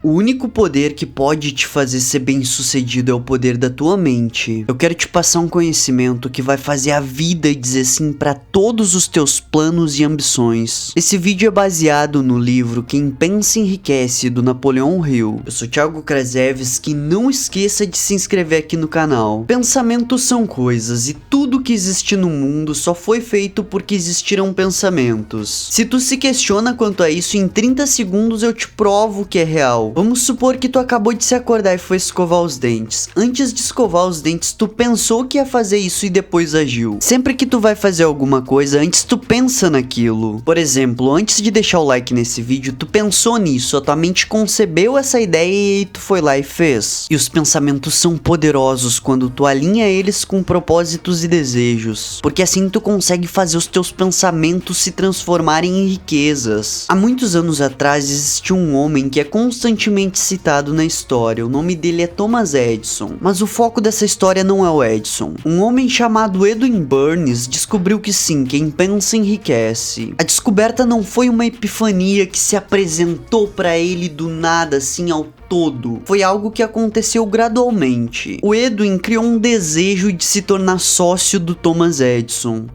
O único poder que pode te fazer ser bem-sucedido é o poder da tua mente. Eu quero te passar um conhecimento que vai fazer a vida dizer sim para todos os teus planos e ambições. Esse vídeo é baseado no livro Quem Pensa Enriquece, do Napoleão Hill. Eu sou Thiago Krasevski, não esqueça de se inscrever aqui no canal. Pensamentos são coisas e tudo que existe no mundo só foi feito porque existiram pensamentos. Se tu se questiona quanto a isso, em 30 segundos eu te provo que é real. Vamos supor que tu acabou de se acordar e foi escovar os dentes. Antes de escovar os dentes, tu pensou que ia fazer isso e depois agiu. Sempre que tu vai fazer alguma coisa, antes tu pensa naquilo. Por exemplo, antes de deixar o like nesse vídeo, tu pensou nisso, a tua mente concebeu essa ideia e aí tu foi lá e fez. E os pensamentos são poderosos quando tu alinha eles com propósitos e desejos, porque assim tu consegue fazer os teus pensamentos se transformarem em riquezas. Há muitos anos atrás existiu um homem que é constantemente citado na história. O nome dele é Thomas Edison, mas o foco dessa história não é o Edison. Um homem chamado Edwin Burns descobriu que sim, quem pensa enriquece. A descoberta não foi uma epifania que se apresentou para ele do nada assim ao todo. Foi algo que aconteceu gradualmente. O Edwin criou um desejo de se tornar sócio do Thomas Edison.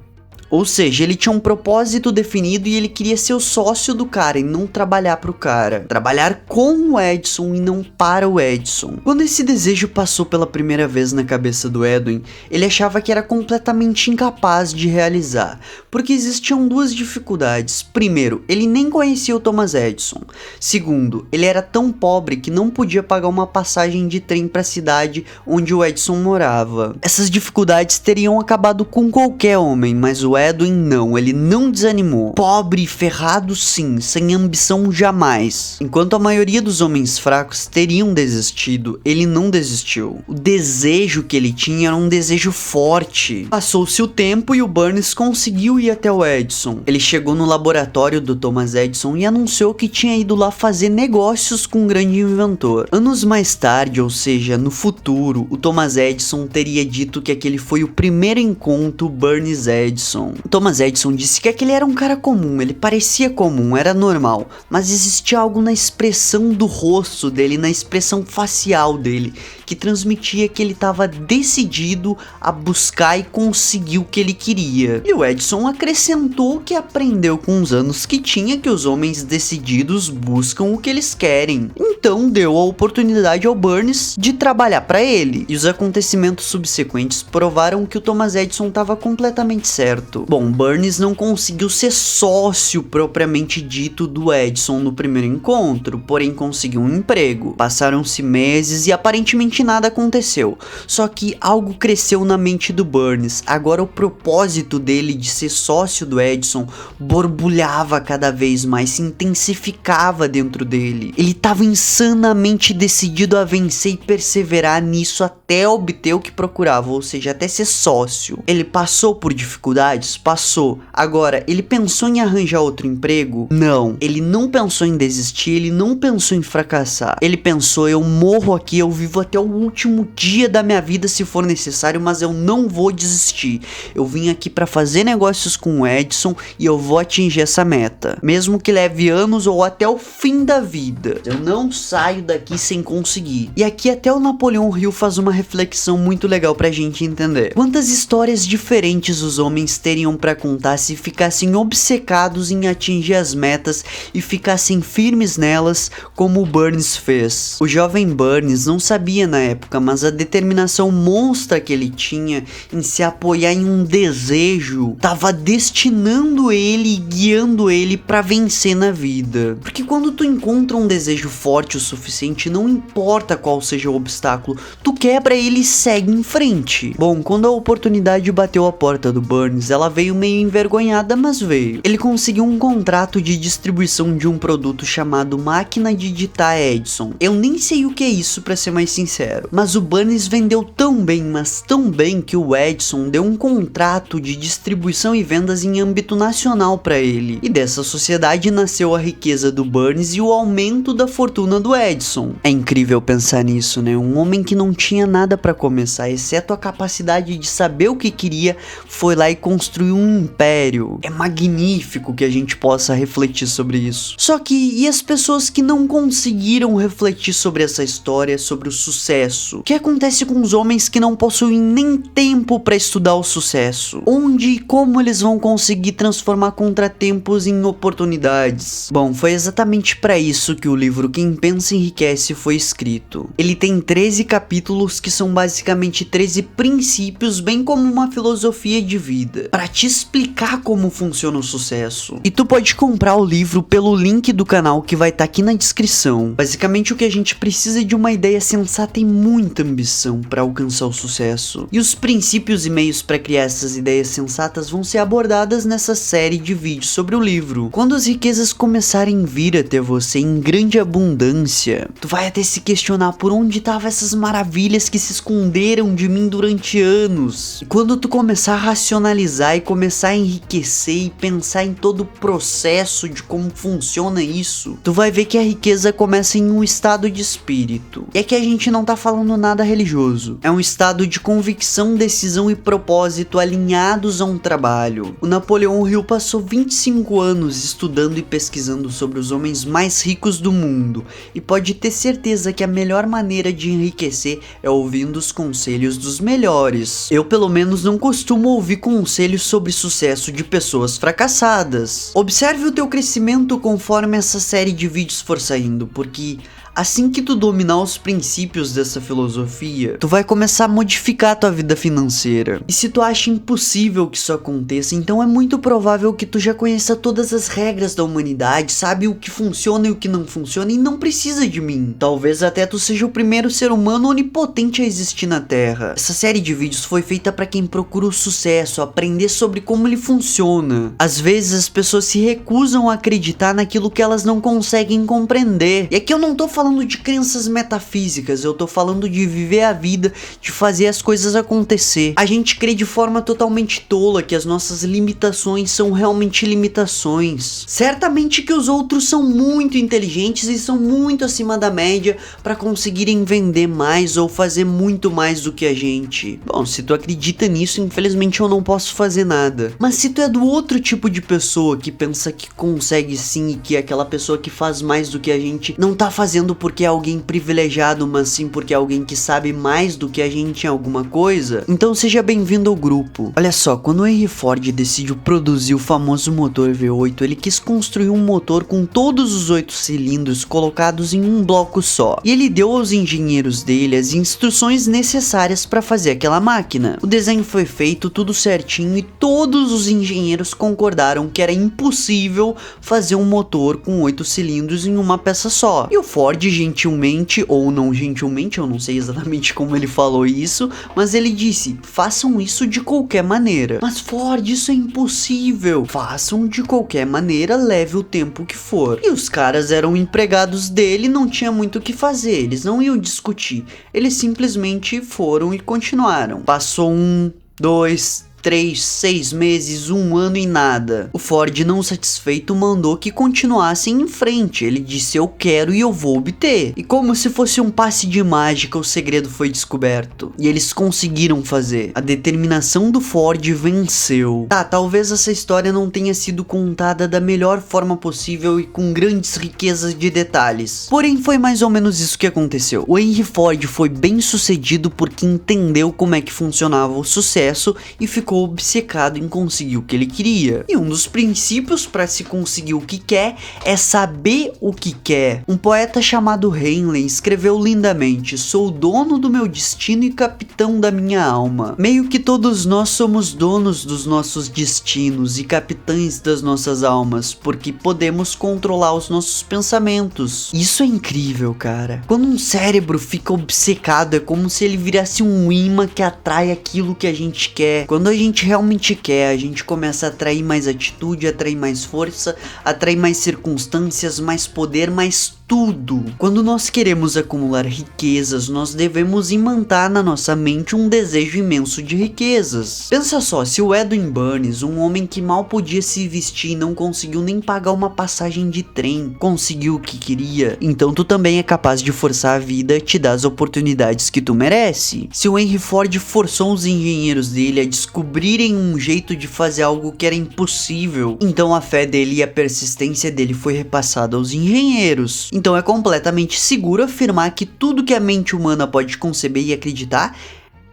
Ou seja, ele tinha um propósito definido e ele queria ser o sócio do cara e não trabalhar pro cara. Trabalhar com o Edison e não para o Edison. Quando esse desejo passou pela primeira vez na cabeça do Edwin, ele achava que era completamente incapaz de realizar, porque existiam duas dificuldades. Primeiro, ele nem conhecia o Thomas Edison. Segundo, ele era tão pobre que não podia pagar uma passagem de trem para a cidade onde o Edison morava. Essas dificuldades teriam acabado com qualquer homem, mas o Edwin não, ele não desanimou. Pobre e ferrado sim, sem ambição jamais. Enquanto a maioria dos homens fracos teriam desistido, ele não desistiu. O desejo que ele tinha era um desejo forte. Passou-se o tempo e o Burns conseguiu ir até o Edison. Ele chegou no laboratório do Thomas Edison e anunciou que tinha ido lá fazer negócios com um grande inventor. Anos mais tarde, ou seja, no futuro, o Thomas Edison teria dito que aquele foi o primeiro encontro Burns-Edison. Thomas Edison disse que aquele era um cara comum, ele parecia comum, era normal, mas existia algo na expressão do rosto dele, na expressão facial dele, que transmitia que ele estava decidido a buscar e conseguir o que ele queria. E o Edison acrescentou que aprendeu com os anos que tinha que os homens decididos buscam o que eles querem. Então deu a oportunidade ao Burns de trabalhar para ele. E os acontecimentos subsequentes provaram que o Thomas Edison estava completamente certo. Bom, Burns não conseguiu ser sócio propriamente dito do Edison no primeiro encontro, porém conseguiu um emprego. Passaram-se meses e aparentemente nada aconteceu. Só que algo cresceu na mente do Burns. Agora o propósito dele de ser sócio do Edison borbulhava cada vez mais, se intensificava dentro dele. Ele estava insanamente decidido a vencer e perseverar nisso até obter o que procurava, ou seja, até ser sócio. Ele passou por dificuldades? Passou. Agora, ele pensou em arranjar outro emprego? Não. Ele não pensou em desistir, ele não pensou em fracassar. Ele pensou, eu morro aqui, eu vivo até o último dia da minha vida se for necessário, mas eu não vou desistir. Eu vim aqui para fazer negócios com o Edison e eu vou atingir essa meta. Mesmo que leve anos ou até o fim da vida. Eu não saio daqui sem conseguir. E aqui até o Napoleão Hill faz uma reflexão muito legal pra gente entender. Quantas histórias diferentes os homens teriam para contar se ficassem obcecados em atingir as metas e ficassem firmes nelas, como o Burns fez. O jovem Burns não sabia na época, mas a determinação monstra que ele tinha em se apoiar em um desejo estava destinando ele e guiando ele para vencer na vida. Porque quando tu encontra um desejo forte o suficiente, não importa qual seja o obstáculo, tu quebra ele e segue em frente. Bom, quando a oportunidade bateu a porta do Burns, ela veio meio envergonhada, mas veio. Ele conseguiu um contrato de distribuição de um produto chamado Máquina de Digitar Edison. Eu nem sei o que é isso, pra ser mais sincero. sincero. Mas o Burns vendeu tão bem, mas tão bem, que o Edison deu um contrato de distribuição e vendas em âmbito nacional para ele. E dessa sociedade nasceu a riqueza do Burns e o aumento da fortuna do Edison. É incrível pensar nisso, né? Um homem que não tinha nada para começar, exceto a capacidade de saber o que queria, foi lá e construiu um império. É magnífico que a gente possa refletir sobre isso. Só que, e as pessoas que não conseguiram refletir sobre essa história, sobre o sucesso? O que acontece com os homens que não possuem nem tempo para estudar o sucesso? Onde e como eles vão conseguir transformar contratempos em oportunidades? Bom, foi exatamente para isso que o livro Quem Pensa Enriquece foi escrito. Ele tem 13 capítulos que são basicamente 13 princípios, bem como uma filosofia de vida, para te explicar como funciona o sucesso. E tu pode comprar o livro pelo link do canal que vai estar aqui na descrição. Basicamente o que a gente precisa é de uma ideia sensata e muita ambição para alcançar o sucesso. E os princípios e meios para criar essas ideias sensatas vão ser abordadas nessa série de vídeos sobre o livro. Quando as riquezas começarem a vir até você em grande abundância, tu vai até se questionar por onde estavam essas maravilhas que se esconderam de mim durante anos. E quando tu começar a racionalizar e começar a enriquecer e pensar em todo o processo de como funciona isso, tu vai ver que a riqueza começa em um estado de espírito. E aqui a gente não tá falando nada religioso. É um estado de convicção, decisão e propósito alinhados a um trabalho. O Napoleão Hill passou 25 anos estudando e pesquisando sobre os homens mais ricos do mundo, e pode ter certeza que a melhor maneira de enriquecer é ouvindo os conselhos dos melhores. Eu, pelo menos, não costumo ouvir conselhos sobre sucesso de pessoas fracassadas. Observe o teu crescimento conforme essa série de vídeos for saindo, porque assim que tu dominar os princípios dessa filosofia, tu vai começar a modificar a tua vida financeira. E se tu acha impossível que isso aconteça, então é muito provável que tu já conheça todas as regras da humanidade, sabe o que funciona e o que não funciona, e não precisa de mim. Talvez até tu seja o primeiro ser humano onipotente a existir na Terra. Essa série de vídeos foi feita para quem procura o sucesso, aprender sobre como ele funciona. Às vezes as pessoas se recusam a acreditar naquilo que elas não conseguem compreender. E aqui eu não tô falando de crenças metafísicas, eu tô falando de viver a vida, de fazer as coisas acontecer. A gente crê de forma totalmente tola que as nossas limitações são realmente limitações. Certamente que os outros são muito inteligentes e são muito acima da média para conseguirem vender mais ou fazer muito mais do que a gente. Bom, se tu acredita nisso, infelizmente eu não posso fazer nada. Mas se tu é do outro tipo de pessoa que pensa que consegue sim e que aquela pessoa que faz mais do que a gente não tá fazendo porque é alguém privilegiado, mas sim porque é alguém que sabe mais do que a gente em alguma coisa, então seja bem-vindo ao grupo. Olha só, quando o Henry Ford decidiu produzir o famoso motor V8, ele quis construir um motor com todos os 8 cilindros colocados em um bloco só, e ele deu aos engenheiros dele as instruções necessárias para fazer aquela máquina. O desenho foi feito tudo certinho e todos os engenheiros concordaram que era impossível fazer um motor com 8 cilindros em uma peça só, e o Ford gentilmente, ou não gentilmente, eu não sei exatamente como ele falou isso, mas ele disse, façam isso de qualquer maneira. Mas Ford, isso é impossível. Façam de qualquer maneira, leve o tempo que for. E os caras eram empregados dele, não tinha muito o que fazer, eles não iam discutir, eles simplesmente foram e continuaram. Passou 1, 2, 3, 6 meses, 1 ano e nada. O Ford, não satisfeito, mandou que continuassem em frente. Ele disse, eu quero e eu vou obter. E como se fosse um passe de mágica, o segredo foi descoberto. E eles conseguiram fazer. A determinação do Ford venceu. Tá, talvez essa história não tenha sido contada da melhor forma possível e com grandes riquezas de detalhes. Porém, foi mais ou menos isso que aconteceu. O Henry Ford foi bem sucedido porque entendeu como é que funcionava o sucesso e ficou obcecado em conseguir o que ele queria. E um dos princípios para se conseguir o que quer é saber o que quer. Um poeta chamado Henley escreveu lindamente, sou dono do meu destino e capitão da minha alma. Meio que todos nós somos donos dos nossos destinos e capitães das nossas almas, porque podemos controlar os nossos pensamentos. Isso é incrível, cara. Quando um cérebro fica obcecado, é como se ele virasse um imã que atrai aquilo que a gente quer. Quando a gente realmente quer, a gente começa a atrair mais atitude, atrair mais força, atrair mais circunstâncias, mais poder, mais tudo. Quando nós queremos acumular riquezas, nós devemos imantar na nossa mente um desejo imenso de riquezas. Pensa só, se o Edwin Burns, um homem que mal podia se vestir e não conseguiu nem pagar uma passagem de trem, conseguiu o que queria, então tu também é capaz de forçar a vida e te dar as oportunidades que tu merece. Se o Henry Ford forçou os engenheiros dele a descobrirem um jeito de fazer algo que era impossível, então a fé dele e a persistência dele foi repassada aos engenheiros. Então é completamente seguro afirmar que tudo que a mente humana pode conceber e acreditar,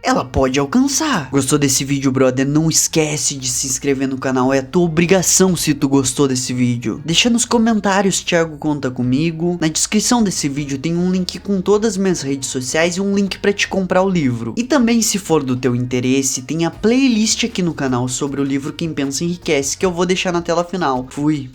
ela pode alcançar. Gostou desse vídeo, brother? Não esquece de se inscrever no canal, é a tua obrigação se tu gostou desse vídeo. Deixa nos comentários, Thiago conta comigo. Na descrição desse vídeo tem um link com todas as minhas redes sociais e um link pra te comprar o livro. E também, se for do teu interesse, tem a playlist aqui no canal sobre o livro Quem Pensa Enriquece, que eu vou deixar na tela final. Fui!